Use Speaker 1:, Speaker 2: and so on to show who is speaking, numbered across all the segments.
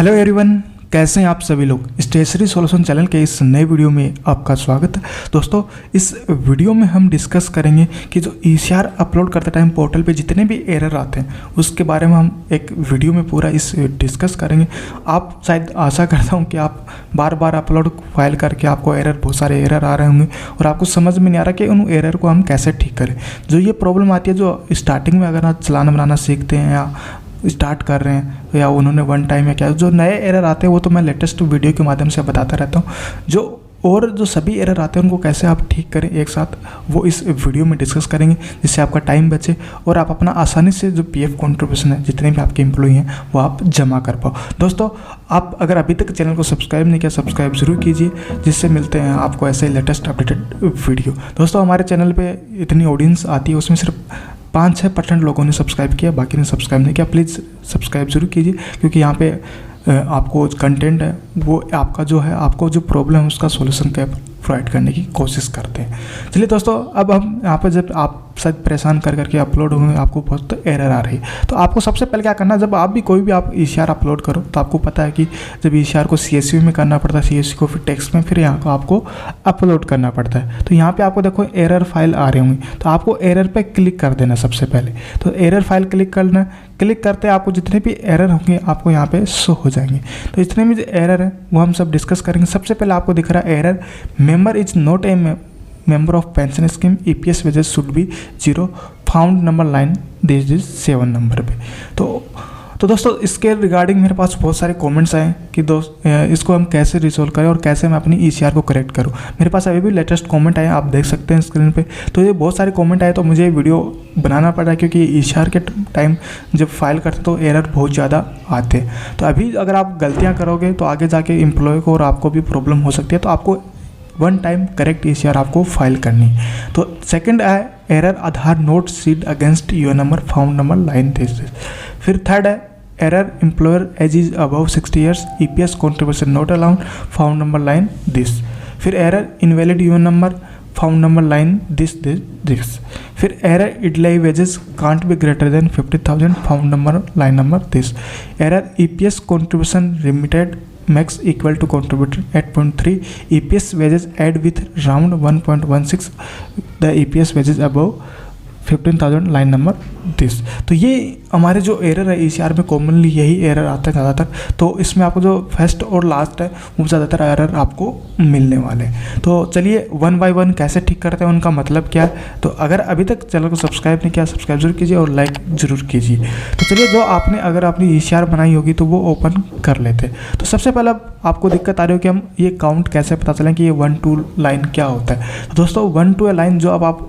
Speaker 1: Hello everyone, कैसे हैं आप सभी लोग। स्टेशनरी सॉल्यूशन चैनल के इस नए वीडियो में आपका स्वागत है। दोस्तों, इस वीडियो में हम डिस्कस करेंगे कि जो ईसीआर अपलोड करते टाइम पोर्टल पे जितने भी एरर आते हैं उसके बारे में हम एक वीडियो में पूरा इस डिस्कस करेंगे। आप शायद आशा करता हूँ कि आप बार बार अपलोड फाइल करके आपको बहुत सारे एरर आ रहे होंगे और आपको समझ में नहीं आ रहा कि उन एरर को हम कैसे ठीक करें। जो ये प्रॉब्लम आती है, जो स्टार्टिंग में अगर आप चलाना बनाना सीखते हैं या स्टार्ट कर रहे हैं या उन्होंने वन टाइम या क्या, जो नए एरर आते हैं वो तो मैं लेटेस्ट वीडियो के माध्यम से बताता रहता हूँ। जो सभी एरर आते हैं उनको कैसे आप ठीक करें एक साथ, वो इस वीडियो में डिस्कस करेंगे, जिससे आपका टाइम बचे और आप अपना आसानी से जो पीएफ कंट्रीब्यूशन है जितने भी आपके एम्प्लॉई हैं वो आप जमा कर पाओ। दोस्तों, आप अगर अभी तक चैनल को सब्सक्राइब नहीं किया, सब्सक्राइब जरूर कीजिए, जिससे मिलते हैं आपको ऐसे लेटेस्ट अपडेटेड वीडियो। दोस्तों, हमारे चैनल पर इतनी ऑडियंस आती है, उसमें सिर्फ 5-6% लोगों ने सब्सक्राइब किया, बाकी ने सब्सक्राइब नहीं किया। प्लीज़ सब्सक्राइब जरूर कीजिए, क्योंकि यहाँ पे आपको कंटेंट है वो आपका जो है, आपको जो प्रॉब्लम है उसका सॉल्यूशन प्रोवाइड करने की कोशिश करते हैं। चलिए दोस्तों, अब हम यहाँ पर जब आप शायद परेशान कर करके अपलोड होंगे, आपको बहुत एरर आ रही है, तो आपको सबसे पहले क्या करना है, जब आप भी कोई भी आप ईसीआर अपलोड करो तो आपको पता है कि जब ईसीआर को सीएसवी में करना पड़ता है, सीएसवी को फिर टेक्स्ट में, फिर यहाँ को आपको अपलोड करना पड़ता है। तो यहाँ पे आपको देखो एरर फाइल आ रही होंगी, तो आपको एरर पे क्लिक कर देना सबसे पहले। तो एरर फाइल क्लिक करना, क्लिक करते आपको जितने भी एरर होंगे आपको यहाँ पे शो हो जाएंगे। तो जितने भी एरर है वो हम सब डिस्कस करेंगे। सबसे पहले आपको दिख रहा है error, member is not a member of pension scheme, EPS wages should be 0, found number line this is 7 number पे। तो दोस्तों, इसके रिगार्डिंग मेरे पास बहुत सारे कमेंट्स आए कि इसको हम कैसे रिजोल्व करें और कैसे मैं अपनी ईसीआर को करेक्ट करूं। मेरे पास अभी भी लेटेस्ट कमेंट आए, आप देख सकते हैं स्क्रीन पे। तो ये बहुत सारे कमेंट आए, तो मुझे वीडियो बनाना पड़ा, क्योंकि ईसीआर के टाइम जब फाइल करते तो एरर बहुत ज़्यादा आते हैं। तो अभी अगर आप गलतियाँ करोगे तो आगे जाके एम्प्लॉय को और आपको भी प्रॉब्लम हो सकती है। तो आपको वन टाइम करेक्ट ईसीआर आपको फाइल करनी। तो सेकंड है error, Aadhaar not seed against your number, found number line this. फिर थर्ड है error, employer age is above 60 years, EPS contribution not allowed, found number line this. फिर error, invalid your number, found number line this. फिर error, EDLI wages can't be greater than 50,000, found number line number this. Error, EPS contribution remitted max equal to contributor 8.3, EPS wages add with round 1.16, the EPS wages above 15,000, line number this. तो ये हमारे जो error है ECR में commonly यही error आता है ज़्यादातर। तो इसमें आपको जो फर्स्ट और लास्ट है वो ज़्यादातर एरर आपको मिलने वाले हैं। तो चलिए वन बाय वन कैसे ठीक करते हैं, उनका मतलब क्या है। तो अगर अभी तक चैनल को सब्सक्राइब नहीं किया, सब्सक्राइब जरूर कीजिए और लाइक जरूर कीजिए। तो चलिए, जो आपने अगर अपनी ईसीआर बनाई होगी तो वो ओपन कर लेते। तो सबसे पहले आपको दिक्कत आ रही हो कि हम ये काउंट कैसे पता चलें कि ये 1-2 लाइन क्या होता है। तो दोस्तों, 1-2 लाइन जो अब आप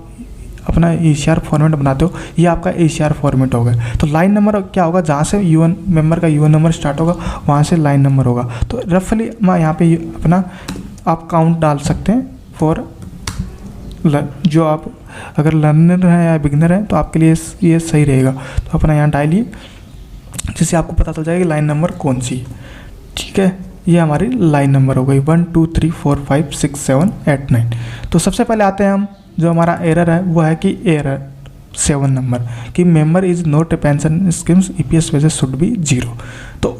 Speaker 1: अपना ईसीआर फॉर्मेट बनाते हो, ये आपका ईसीआर फॉर्मेट होगा। तो लाइन नंबर क्या होगा, जहाँ से यूएन मेंबर का यूएन नंबर स्टार्ट होगा वहाँ से लाइन नंबर होगा। तो रफली मैं यहाँ पे अपना आप काउंट डाल सकते हैं फॉर जो आप अगर लर्नर है या बिगनर है तो आपके लिए ये सही रहेगा। तो अपना यहाँ डालिए, जिससे आपको पता चल जाएगा लाइन नंबर कौन सी है। ठीक है, ये हमारी लाइन नंबर हो गई 1 2 3 4 5 6 7 8 9। तो सबसे पहले आते हैं हम, जो हमारा एरर है वो है कि एरर 7 नंबर कि member is not a pension schemes, EPS wages should be 0। तो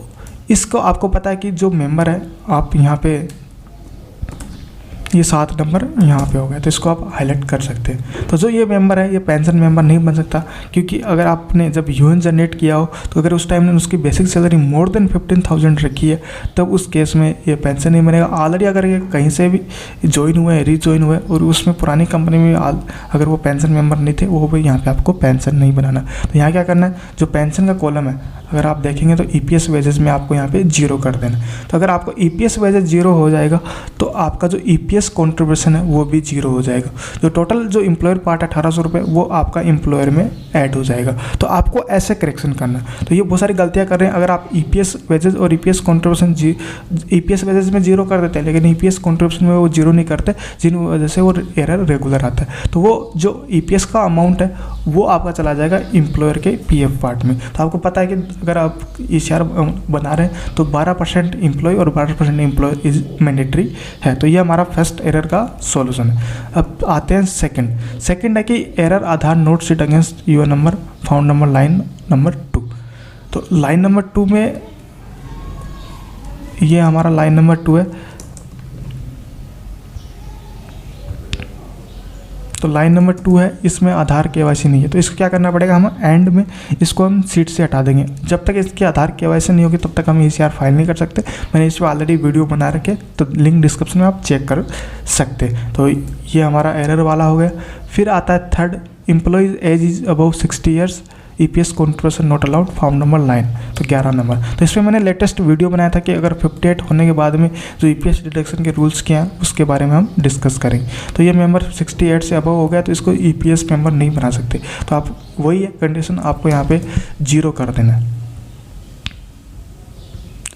Speaker 1: इसको आपको पता है कि जो मेंबर है, आप यहाँ पे ये 7 नंबर यहाँ पे हो गया, तो इसको आप हाईलाइट कर सकते हैं। तो जो ये मेंबर है ये पेंशन मेंबर नहीं बन सकता, क्योंकि अगर आपने जब यूएन जनरेट किया हो तो अगर उस टाइम ने उसकी बेसिक सैलरी मोर देन 15,000 रखी है तब उस केस में ये पेंशन नहीं बनेगा। ऑलरेडी अगर ये कहीं से भी ज्वाइन हुए, रीज्वाइन हुए और उसमें पुरानी कंपनी में अगर वो पेंशन मेंबर नहीं थे, वो भी यहाँ पर आपको पेंशन नहीं बनाना। तो यहाँ क्या करना है, जो पेंशन का कॉलम है अगर आप देखेंगे तो ईपीएस वेजेस में आपको यहाँ पे 0 कर देना। तो अगर आपको ईपीएस वेजेस 0 हो जाएगा तो आपका जो ईपीएस कंट्रीब्यूशन है वो भी 0 हो जाएगा। जो टोटल जो एम्प्लॉयर पार्ट 1800 रुपये वो आपका एम्प्लॉयर में ऐड हो जाएगा। तो आपको ऐसे करेक्शन करना। तो ये बहुत सारी गलतियाँ कर रहे हैं। अगर आप ईपीएस वेजेस और ईपीएस कंट्रीब्यूशन ईपीएस वेजेस में 0 कर देते हैं, लेकिन ईपीएस कंट्रीब्यूशन में वो 0 नहीं करते, जिन वजह से वो एरर रेगुलर आता है। तो वो जो ईपीएस का अमाउंट है वो आपका चला जाएगा एम्प्लॉयर के पीएफ पार्ट में। तो आपको पता है कि अगर आप ईसीआर बना रहे हैं तो 12% एम्प्लॉय और 12% एम्प्लॉय इज मैंडेटरी है। तो ये हमारा फर्स्ट एरर का सॉल्यूशन है। अब आते हैं सेकंड है कि error, Aadhaar not seat against your number, found number line number 2। तो लाइन नंबर 2 में ये हमारा लाइन नंबर 2 है। तो लाइन नंबर 2 है, इसमें आधार केवाईसी नहीं है, तो इसको क्या करना पड़ेगा, हम एंड में इसको हम सीट से हटा देंगे। जब तक इसकी आधार केवाईसी नहीं होगी तब तक हम ECR फाइल नहीं कर सकते। मैंने इस पर ऑलरेडी वीडियो बना रखे, तो लिंक डिस्क्रिप्शन में आप चेक कर सकते। तो ये हमारा एरर वाला हो गया। फिर आता है third, employees age is above 60 years, EPS contribution not allowed, form number 9, तो 11 नंबर। तो इसमें मैंने लेटेस्ट वीडियो बनाया था कि अगर 58 होने के बाद में जो EPS डिडक्शन के रूल्स क्या हैं उसके बारे में हम डिस्कस करेंगे। तो ये मेंबर 68 से अबव हो गया तो इसको EPS मेंबर नहीं बना सकते। तो आप वही है कंडीशन, आपको यहाँ पे 0 कर देना है,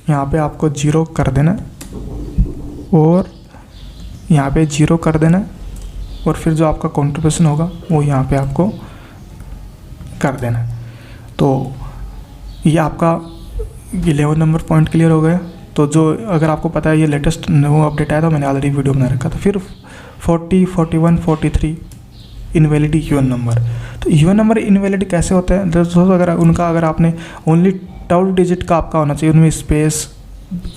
Speaker 1: यहाँ पे आपको 0 कर देना और यहाँ पे 0 कर देना, और फिर जो आपका कॉन्ट्रीब्यूशन होगा वो यहाँ पे आपको कर देना। तो ये आपका 11 नंबर पॉइंट क्लियर हो गया। तो जो अगर आपको पता है ये लेटेस्ट न्यू अपडेट आया था, मैंने ऑलरेडी वीडियो बना रखा था। फिर 40, 41, 43 इनवैलिड UN नंबर। तो UN नंबर इनवैलिड कैसे होते हैं दोस्तों, अगर आपने ओनली 12 डिजिट का आपका होना चाहिए, उनमें स्पेस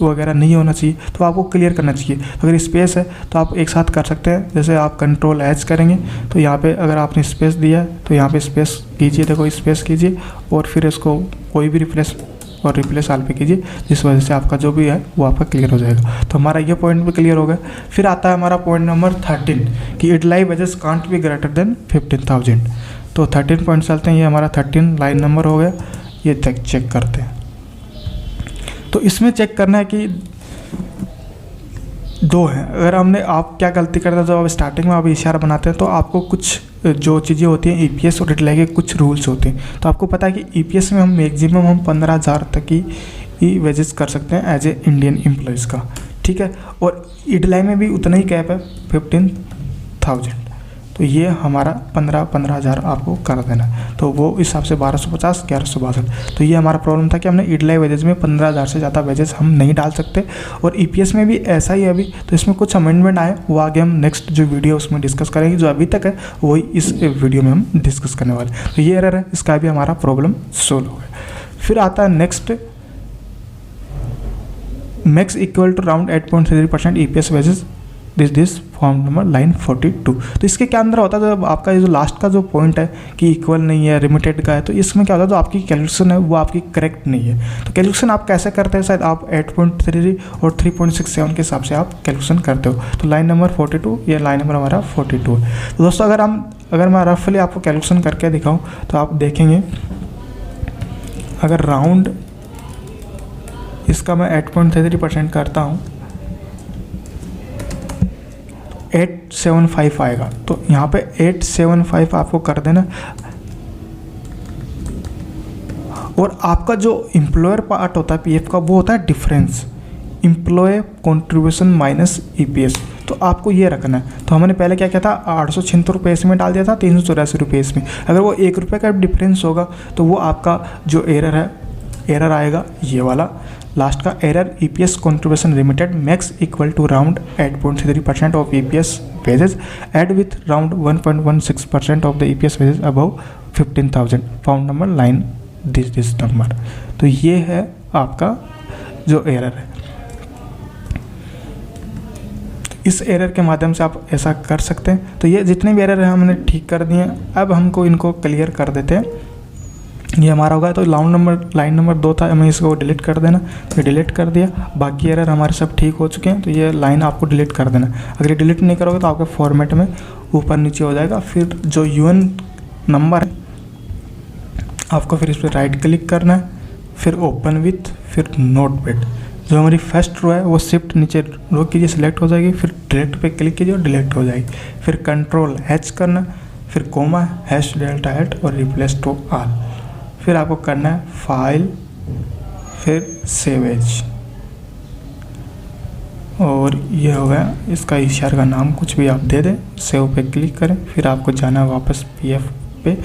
Speaker 1: वगैरह नहीं होना चाहिए, तो आपको क्लियर करना चाहिए। तो अगर स्पेस है तो आप एक साथ कर सकते हैं। जैसे आप Ctrl+H करेंगे तो यहाँ पे अगर आपने स्पेस दिया है तो यहाँ पे स्पेस कीजिए, देखो स्पेस कीजिए, और फिर इसको कोई भी रिप्लेस ऑल पे कीजिए, जिस वजह से आपका जो भी है वो आपका क्लियर हो जाएगा। तो हमारा ये पॉइंट भी क्लियर हो गया। फिर आता है हमारा पॉइंट नंबर 13 कि EDLI wages can't be greater than 15,000। तो 13 पॉइंट चलते हैं, ये हमारा 13 लाइन नंबर हो गया। ये चेक करते हैं। तो इसमें चेक करना है कि 2 हैं। अगर हमने, आप क्या गलती करते हैं जब आप स्टार्टिंग में आप ECR बनाते हैं तो आपको कुछ जो चीज़ें होती हैं EPS और इडलाई के कुछ रूल्स होते हैं। तो आपको पता है कि EPS में हम मैक्सिमम हम 15,000 तक ही वेजेस कर सकते हैं एज ए इंडियन एम्प्लॉयज़ का, ठीक है। और इडलाई में भी उतना ही कैप है 15,000। तो ये हमारा 15,000 आपको कर देना। तो वो हिसाब से 1250, 1162। तो ये हमारा प्रॉब्लम था कि हमने इडलाई वेजेस में 15,000 से ज़्यादा वेजेस हम नहीं डाल सकते। और EPS में भी ऐसा ही है अभी। तो इसमें कुछ अमेंडमेंट आए, वो आगे हम नेक्स्ट जो वीडियो उसमें डिस्कस करेंगे। जो अभी तक है वही इस वीडियो में हम डिस्कस करने वाले। तो ये एरर है, इसका भी हमारा प्रॉब्लम सोल्व हो गया। फिर आता है next, max equal to round 8.33% EPS wages this form number line 42। तो इसके क्या अंदर होता है, जब आपका ये जो लास्ट का जो पॉइंट है कि इक्वल नहीं है, लिमिटेड का है, तो इसमें क्या होता है, जो आपकी कैलकुलेशन है वो आपकी करेक्ट नहीं है। तो कैलकुलेशन आप कैसे करते हैं, शायद आप 8.33 और 3.67 के हिसाब से आप कैलकुलेशन करते हो। तो लाइन नंबर 42, ये लाइन नंबर हमारा 42 है। तो दोस्तों अगर मैं रफली आपको कैलकुलेशन करके दिखाऊँ तो आप देखेंगे, अगर राउंड इसका मैं 8.33% करता हूँ, 875 आएगा। तो यहाँ पे 875 आपको कर देना। और आपका जो एम्प्लॉयर पार्ट होता है PF का, वो होता है difference, employee contribution minus EPS। तो आपको ये रखना है। तो हमने पहले क्या किया था, 876 रुपये इसमें डाल दिया था, 384 रुपये इसमें। अगर वो 1 रुपये का डिफरेंस होगा तो वो आपका जो एरर है, एरर आएगा ये वाला लास्ट का error, EPS contribution limited max equal to round 8.33% of EPS wages add with round 1.16% of the EPS wages above 15,000, found number line this number. तो ये है आपका जो एरर है। इस एरर के माध्यम से आप ऐसा कर सकते हैं। तो ये जितने भी एरर हैं हमने ठीक कर दिए हैं। अब हमको इनको क्लियर कर देते हैं। ये हमारा होगा। तो लाइन नंबर 2 था, हमें इसको डिलीट कर देना। तो डिलीट कर दिया। बाकी एरर हमारे सब ठीक हो चुके हैं। तो ये लाइन आपको डिलीट कर देना। अगर ये डिलीट नहीं करोगे तो आपके फॉर्मेट में ऊपर नीचे हो जाएगा। फिर जो UN नंबर है आपको फिर इस पर राइट क्लिक करना है, फिर ओपन विथ, फिर नोटपैड। जो हमारी फर्स्ट रो है वो शिफ्ट नीचे रो कीजिए, सिलेक्ट हो जाएगी। फिर डिलीट पे क्लिक कीजिए और डिलीट हो जाएगी। फिर Ctrl+H करना, फिर कोमा #delta8 और रिप्लेस टू ऑल। फिर आपको करना है फाइल, फिर सेव एज, और ये हो गया। इसका ECR का नाम कुछ भी आप दे दें, सेव पे क्लिक करें। फिर आपको जाना है वापस PF पे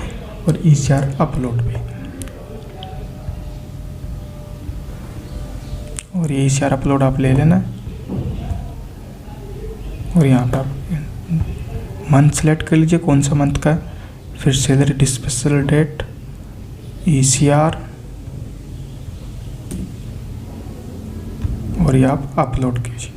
Speaker 1: और ECR अपलोड पे, और ये ECR अपलोड आप ले लेना। और यहाँ पर आप मंथ सेलेक्ट कर लीजिए, कौन सा मंथ का है। फिर सैलरी डिस्पेसल डेट, ECR, और ये आप अपलोड कीजिए।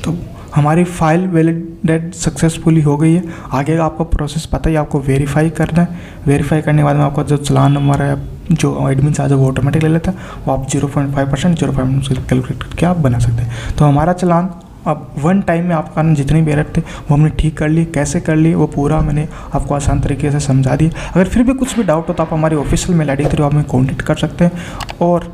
Speaker 1: तो हमारी फाइल वैलिडेट सक्सेसफुली हो गई है। आगे का आपको प्रोसेस पता ही, आपको वेरीफाई करना है। वेरीफाई करने के बाद में आपका जो चालान नंबर है जो एडमिन चार्ज है वो ऑटोमेटिक ले लेता है, वो आप 0.5% 0.5 कैलकुलेट करके आप बना सकते हैं। तो हमारा चालान अब वन टाइम में आपका जितने भी एरर थे वो हमने ठीक कर लिए। कैसे कर लिए वो पूरा मैंने आपको आसान तरीके से समझा दिया। अगर फिर भी कुछ भी डाउट हो तो आप हमारी ऑफिशियल मेल आई डी के थ्रू आप हमें कॉन्टेक्ट कर सकते हैं। और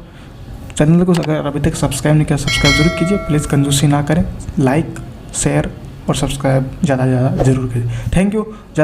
Speaker 1: चैनल को अगर अभी तक सब्सक्राइब नहीं किया सब्सक्राइब जरूर कीजिए। प्लीज़ कंजूसी ना करें, लाइक शेयर और सब्सक्राइब ज़्यादा से ज़्यादा जरूर कीजिए। Thank you. जल्द